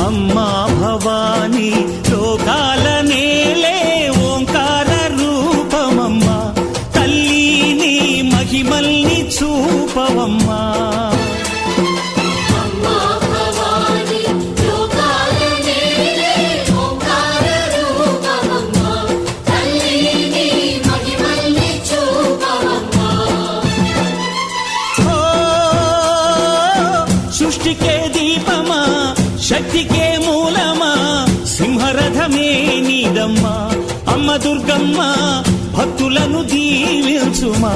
అమ్మా భవానీ లోకాల నేలే ఓంకార రూపమమ్మా తల్లి మహిమల్ని చూపవమ్మా సృష్టికే దీపమా శక్తికే మూలమా సింహరథమే నీదమ్మా అమ్మ దుర్గమ్మ భక్తులను దీవించుమా